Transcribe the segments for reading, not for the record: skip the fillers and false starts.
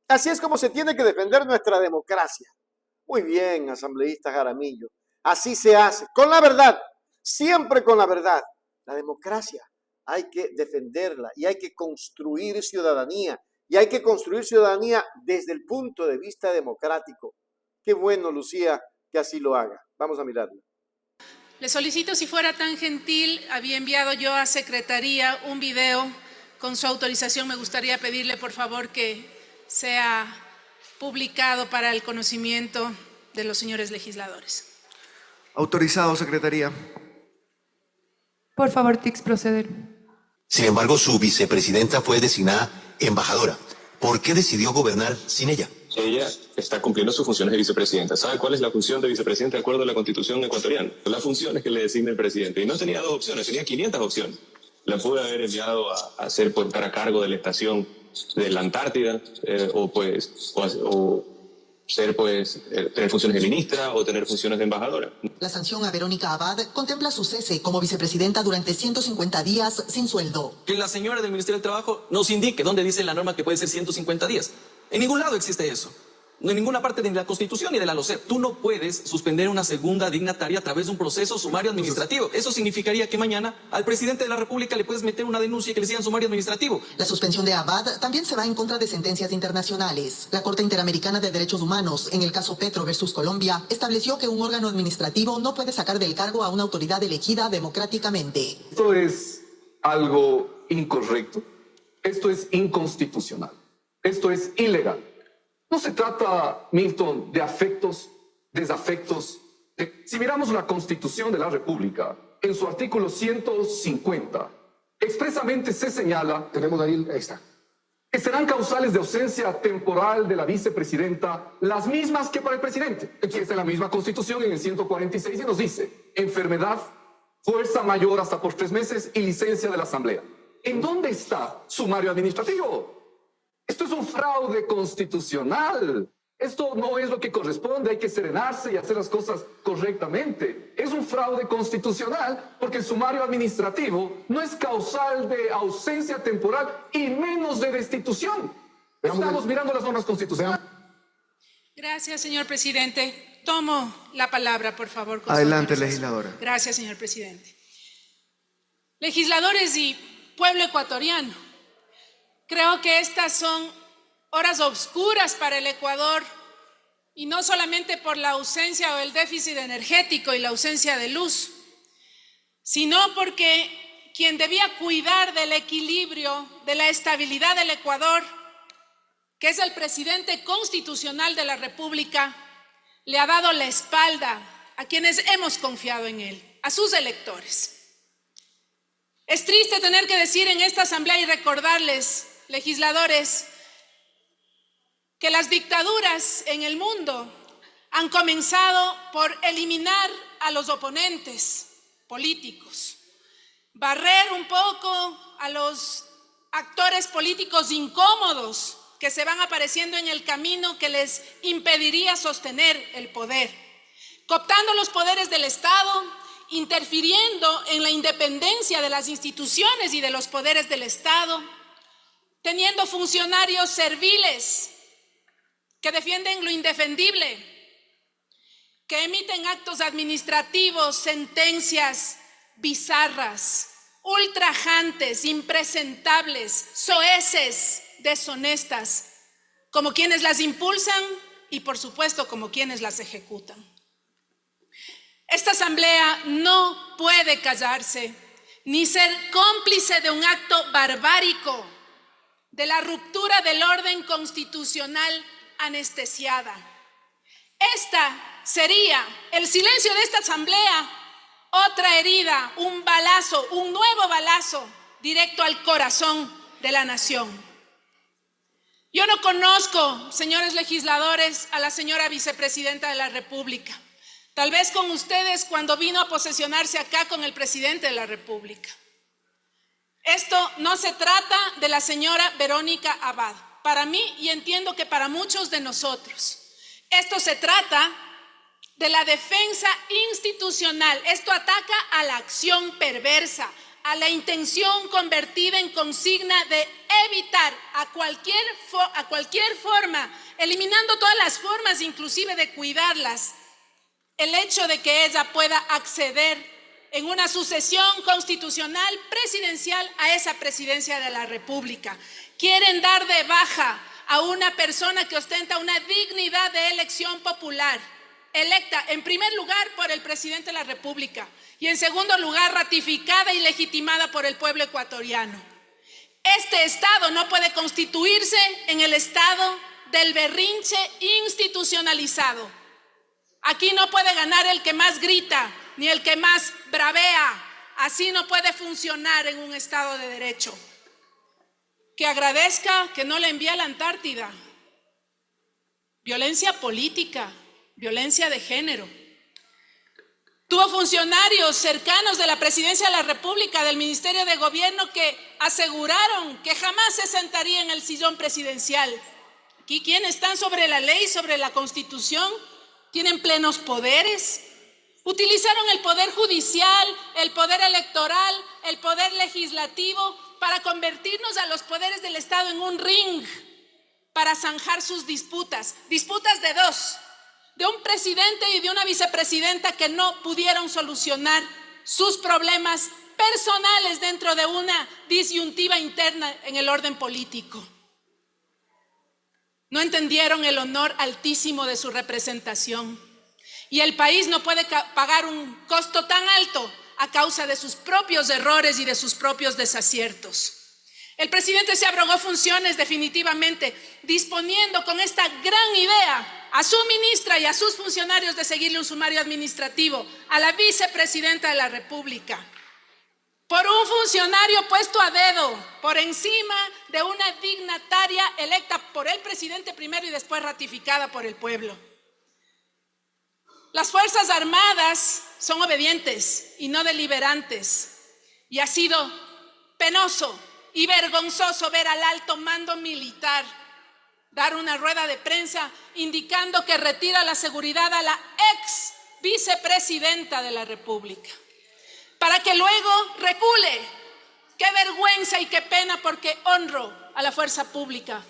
Así es como se tiene que defender nuestra democracia. Muy bien, asambleísta Jaramillo. Así se hace, con la verdad, siempre con la verdad. La democracia hay que defenderla y hay que construir ciudadanía. Y hay que construir ciudadanía desde el punto de vista democrático. Qué bueno, Lucía, que así lo haga. Vamos a mirarlo. Le solicito, si fuera tan gentil, había enviado yo a Secretaría un video. Con su autorización me gustaría pedirle, por favor, que sea publicado para el conocimiento de los señores legisladores. Autorizado, Secretaría. Por favor, Tix, proceder. Sin embargo, su vicepresidenta fue designada embajadora. ¿Por qué decidió gobernar sin ella? Ella está cumpliendo sus funciones de vicepresidenta. ¿Sabe cuál es la función de vicepresidenta de acuerdo a la Constitución ecuatoriana? La función es que le designa el presidente. Y no tenía 2 opciones, tenía 500 opciones. La pude haber enviado a estar a cargo de la estación de la Antártida, tener funciones de ministra o tener funciones de embajadora. La sanción a Verónica Abad contempla su cese como vicepresidenta durante 150 días sin sueldo. Que la señora del Ministerio del Trabajo nos indique dónde dice la norma que puede ser 150 días. En ningún lado existe eso. No en ninguna parte de la Constitución ni de la LOCEP. Tú no puedes suspender una segunda dignataria a través de un proceso sumario administrativo. Eso significaría que mañana al presidente de la República le puedes meter una denuncia y que le sigan sumario administrativo. La suspensión de Abad también se va en contra de sentencias internacionales. La Corte Interamericana de Derechos Humanos, en el caso Petro versus Colombia, estableció que un órgano administrativo no puede sacar del cargo a una autoridad elegida democráticamente. Esto es algo incorrecto. Esto es inconstitucional. Esto es ilegal. No se trata, Milton, de afectos, desafectos. Si miramos la Constitución de la República, en su artículo 150, expresamente se señala... Tenemos, Daniel, ahí está. Que serán causales de ausencia temporal de la vicepresidenta las mismas que para el presidente. Aquí está en la misma Constitución, en el 146, y nos dice: enfermedad, fuerza mayor hasta por 3 meses y licencia de la Asamblea. ¿En dónde está sumario administrativo? Esto es un fraude constitucional. Esto no es lo que corresponde. Hay que serenarse y hacer las cosas correctamente. Es un fraude constitucional porque el sumario administrativo no es causal de ausencia temporal y menos de destitución. Estamos mirando las normas constitucionales. Gracias, señor presidente. Tomo la palabra, por favor. Adelante, legisladora. Gracias, señor presidente. Legisladores y pueblo ecuatoriano, creo que estas son horas oscuras para el Ecuador, y no solamente por la ausencia o el déficit energético y la ausencia de luz, sino porque quien debía cuidar del equilibrio, de la estabilidad del Ecuador, que es el presidente constitucional de la República, le ha dado la espalda a quienes hemos confiado en él, a sus electores. Es triste tener que decir en esta asamblea y recordarles, legisladores, que las dictaduras en el mundo han comenzado por eliminar a los oponentes políticos, barrer un poco a los actores políticos incómodos que se van apareciendo en el camino que les impediría sostener el poder, cooptando los poderes del Estado, interfiriendo en la independencia de las instituciones y de los poderes del Estado, teniendo funcionarios serviles que defienden lo indefendible, que emiten actos administrativos, sentencias bizarras, ultrajantes, impresentables, soeces, deshonestas, como quienes las impulsan y, por supuesto, como quienes las ejecutan. Esta asamblea no puede callarse ni ser cómplice de un acto barbárico, de la ruptura del orden constitucional anestesiada. El silencio de esta asamblea, otra herida, un balazo, un nuevo balazo directo al corazón de la nación. Yo no conozco, señores legisladores, a la señora vicepresidenta de la República. Tal vez con ustedes cuando vino a posesionarse acá con el presidente de la República. Esto no se trata de la señora Verónica Abad. Para mí, y entiendo que para muchos de nosotros, esto se trata de la defensa institucional. Esto ataca a la acción perversa, a la intención convertida en consigna de evitar a cualquier forma, eliminando todas las formas inclusive de cuidarlas, el hecho de que ella pueda acceder en una sucesión constitucional presidencial a esa presidencia de la República. Quieren dar de baja a una persona que ostenta una dignidad de elección popular, electa en primer lugar por el presidente de la República y en segundo lugar ratificada y legitimada por el pueblo ecuatoriano. Este Estado no puede constituirse en el estado del berrinche institucionalizado. Aquí no puede ganar el que más grita ni el que más bravea. Así no puede funcionar en un Estado de derecho. Que agradezca que no le envíe a la Antártida. Violencia política, violencia de género. Tuvo funcionarios cercanos de la Presidencia de la República, del Ministerio de Gobierno, que aseguraron que jamás se sentaría en el sillón presidencial. Aquí quienes están sobre la ley, sobre la Constitución, tienen plenos poderes. Utilizaron el poder judicial, el poder electoral, el poder legislativo para convertirnos a los poderes del Estado en un ring para zanjar sus disputas. Disputas de dos, de un presidente y de una vicepresidenta que no pudieron solucionar sus problemas personales dentro de una disyuntiva interna en el orden político. No entendieron el honor altísimo de su representación. Y el país no puede pagar un costo tan alto a causa de sus propios errores y de sus propios desaciertos. El presidente se abrogó funciones definitivamente, disponiendo con esta gran idea a su ministra y a sus funcionarios de seguirle un sumario administrativo a la vicepresidenta de la República, por un funcionario puesto a dedo, por encima de una dignataria electa por el presidente primero y después ratificada por el pueblo. Las Fuerzas Armadas son obedientes y no deliberantes, y ha sido penoso y vergonzoso ver al alto mando militar dar una rueda de prensa indicando que retira la seguridad a la ex vicepresidenta de la República, para que luego recule. Qué vergüenza y qué pena, porque honro a la fuerza pública,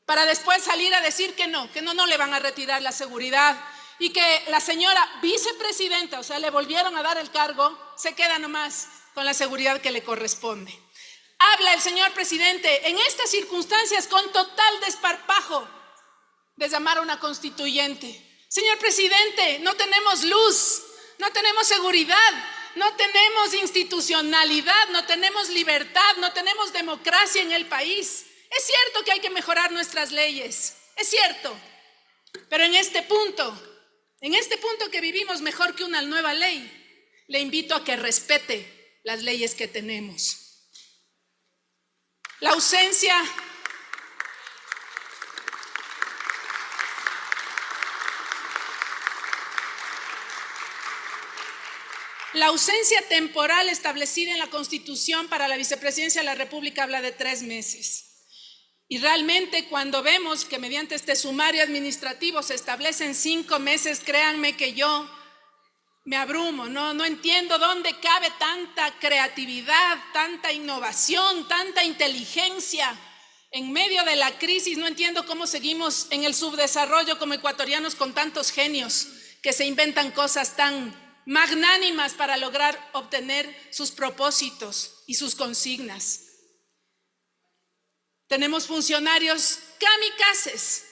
para después salir a decir que no le van a retirar la seguridad y que la señora vicepresidenta, o sea, le volvieron a dar el cargo, se queda nomás con la seguridad que le corresponde. Habla el señor presidente en estas circunstancias con total desparpajo de llamar a una constituyente. Señor presidente, no tenemos luz, no tenemos seguridad, no tenemos institucionalidad, no tenemos libertad, no tenemos democracia en el país. Es cierto que hay que mejorar nuestras leyes, es cierto, pero en este punto que vivimos mejor que una nueva ley, le invito a que respete las leyes que tenemos. La ausencia temporal establecida en la Constitución para la vicepresidencia de la República habla de 3 meses. Y realmente cuando vemos que mediante este sumario administrativo se establecen 5 meses, créanme que yo me abrumo, no entiendo dónde cabe tanta creatividad, tanta innovación, tanta inteligencia. En medio de la crisis no entiendo cómo seguimos en el subdesarrollo como ecuatorianos con tantos genios que se inventan cosas tan magnánimas para lograr obtener sus propósitos y sus consignas. Tenemos funcionarios kamikazes,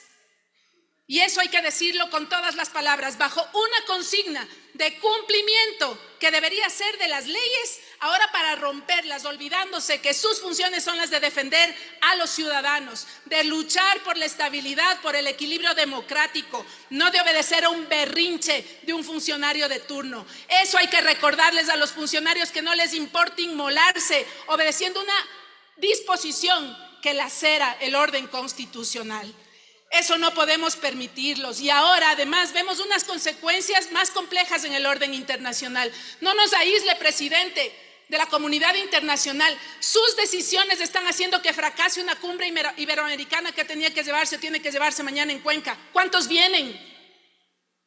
y eso hay que decirlo con todas las palabras, bajo una consigna de cumplimiento que debería ser de las leyes, ahora para romperlas, olvidándose que sus funciones son las de defender a los ciudadanos, de luchar por la estabilidad, por el equilibrio democrático, no de obedecer a un berrinche de un funcionario de turno. Eso hay que recordarles a los funcionarios, que no les importa inmolarse obedeciendo una disposición que lacera el orden constitucional. Eso no podemos permitirlos. Y ahora además vemos unas consecuencias más complejas en el orden internacional. No nos aísle, presidente, de la comunidad internacional. Sus decisiones están haciendo que fracase una cumbre iberoamericana que tenía que llevarse o tiene que llevarse mañana en Cuenca. ¿Cuántos vienen?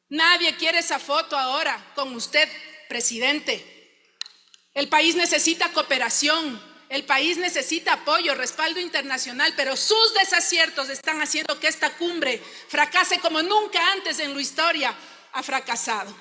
Nadie quiere esa foto ahora con usted, presidente. El país necesita cooperación, el país necesita apoyo, respaldo internacional, pero sus desaciertos están haciendo que esta cumbre fracase como nunca antes en la historia ha fracasado.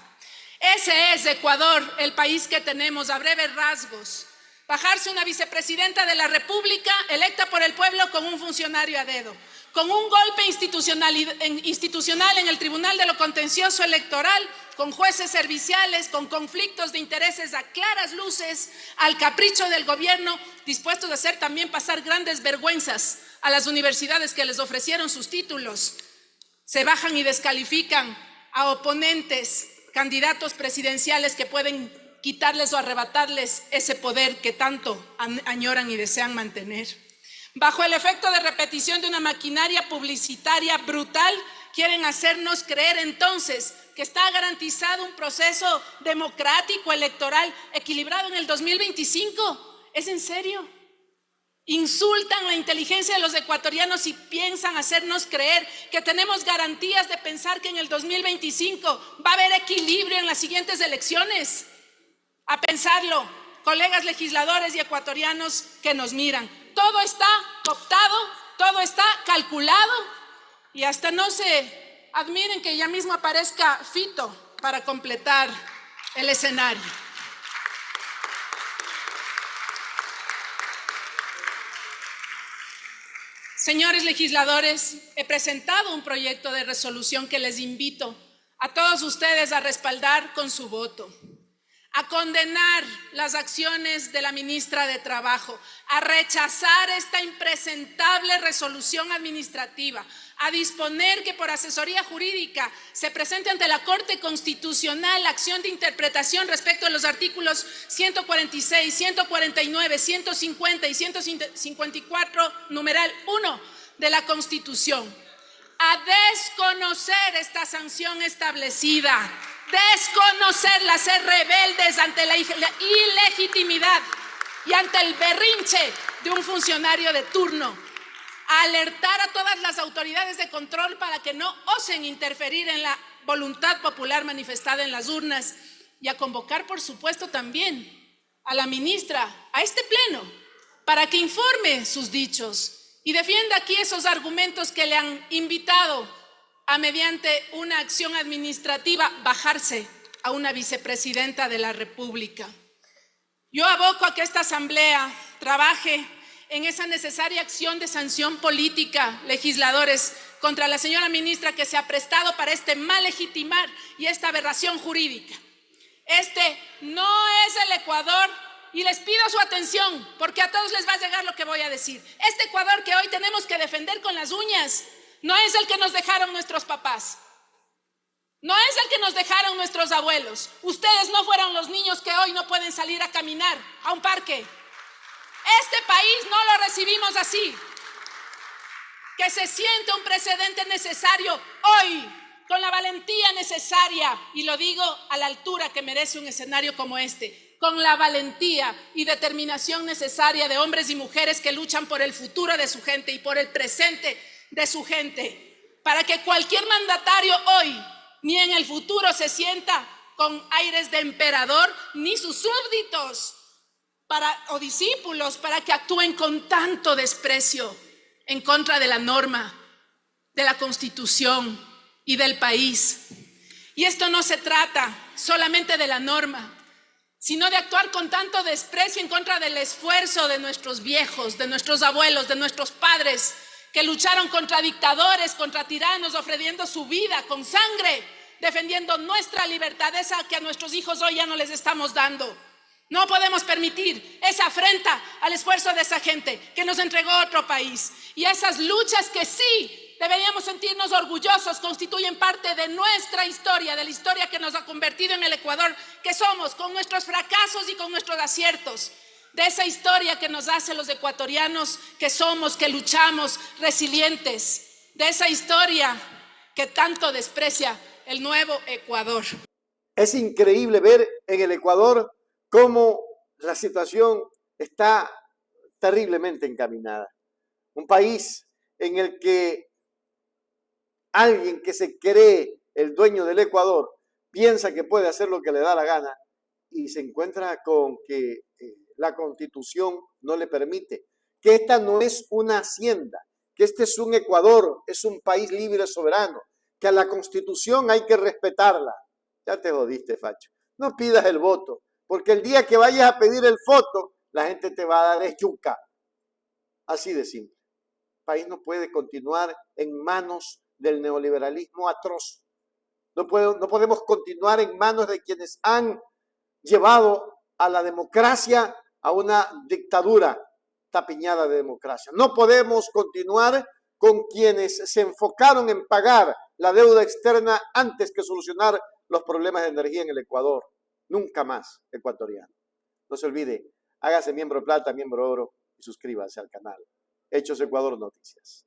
Ese es Ecuador, el país que tenemos a breves rasgos. Bajarse una vicepresidenta de la República electa por el pueblo con un funcionario a dedo, con un golpe institucional en el Tribunal de lo Contencioso Electoral, con jueces serviciales, con conflictos de intereses a claras luces, al capricho del gobierno, dispuestos a hacer también pasar grandes vergüenzas a las universidades que les ofrecieron sus títulos. Se bajan y descalifican a oponentes, candidatos presidenciales que pueden quitarles o arrebatarles ese poder que tanto añoran y desean mantener. Bajo el efecto de repetición de una maquinaria publicitaria brutal, quieren hacernos creer entonces que está garantizado un proceso democrático, electoral, equilibrado en el 2025. ¿Es en serio? Insultan la inteligencia de los ecuatorianos y piensan hacernos creer que tenemos garantías de pensar que en el 2025 va a haber equilibrio en las siguientes elecciones. A pensarlo, colegas legisladores y ecuatorianos que nos miran. Todo está cooptado, todo está calculado y hasta no se admiren que ya mismo aparezca Fito para completar el escenario. Señores legisladores, he presentado un proyecto de resolución que les invito a todos ustedes a respaldar con su voto, a condenar las acciones de la ministra de Trabajo, a rechazar esta impresentable resolución administrativa, a disponer que por asesoría jurídica se presente ante la Corte Constitucional la acción de interpretación respecto a los artículos 146, 149, 150 y 154, numeral 1 de la Constitución, a desconocer esta sanción establecida, desconocerla, ser rebeldes ante la ilegitimidad y ante el berrinche de un funcionario de turno, a alertar a todas las autoridades de control para que no osen interferir en la voluntad popular manifestada en las urnas y a convocar, por supuesto, también a la ministra a este pleno para que informe sus dichos y defienda aquí esos argumentos que le han invitado a, mediante una acción administrativa, bajarse a una vicepresidenta de la República. Yo aboco a que esta asamblea trabaje en esa necesaria acción de sanción política, legisladores, contra la señora ministra que se ha prestado para este mal legitimar y esta aberración jurídica. Este no es el Ecuador, y les pido su atención porque a todos les va a llegar lo que voy a decir. Este Ecuador que hoy tenemos que defender con las uñas no es el que nos dejaron nuestros papás, no es el que nos dejaron nuestros abuelos. Ustedes no fueron los niños que hoy no pueden salir a caminar a un parque. Este país no lo recibimos así. Que se siente un precedente necesario hoy, con la valentía necesaria, y lo digo a la altura que merece un escenario como este, con la valentía y determinación necesaria de hombres y mujeres que luchan por el futuro de su gente y por el presente de su gente, para que cualquier mandatario hoy ni en el futuro se sienta con aires de emperador, ni sus súbditos o discípulos para que actúen con tanto desprecio en contra de la norma, de la Constitución y del país. Y esto no se trata solamente de la norma, sino de actuar con tanto desprecio en contra del esfuerzo de nuestros viejos, de nuestros abuelos, de nuestros padres, que lucharon contra dictadores, contra tiranos, ofreciendo su vida con sangre, defendiendo nuestra libertad, esa que a nuestros hijos hoy ya no les estamos dando. No podemos permitir esa afrenta al esfuerzo de esa gente que nos entregó otro país. Y esas luchas que sí deberíamos sentirnos orgullosos constituyen parte de nuestra historia, de la historia que nos ha convertido en el Ecuador que somos, con nuestros fracasos y con nuestros aciertos. De esa historia que nos hace los ecuatorianos que somos, que luchamos, resilientes. De esa historia que tanto desprecia el nuevo Ecuador. Es increíble ver en el Ecuador cómo la situación está terriblemente encaminada. Un país en el que alguien que se cree el dueño del Ecuador piensa que puede hacer lo que le da la gana y se encuentra con que la Constitución no le permite, que esta no es una hacienda, que este es un Ecuador, es un país libre, soberano, que a la Constitución hay que respetarla. Ya te jodiste, facho. No pidas el voto, porque el día que vayas a pedir el voto, la gente te va a dar es yuca. Así de simple. El país no puede continuar en manos del neoliberalismo atroz. No podemos continuar en manos de quienes han llevado a la democracia a una dictadura tapiñada de democracia. No podemos continuar con quienes se enfocaron en pagar la deuda externa antes que solucionar los problemas de energía en el Ecuador. Nunca más, ecuatoriano. No se olvide, hágase miembro plata, miembro oro y suscríbase al canal. Hechos Ecuador Noticias.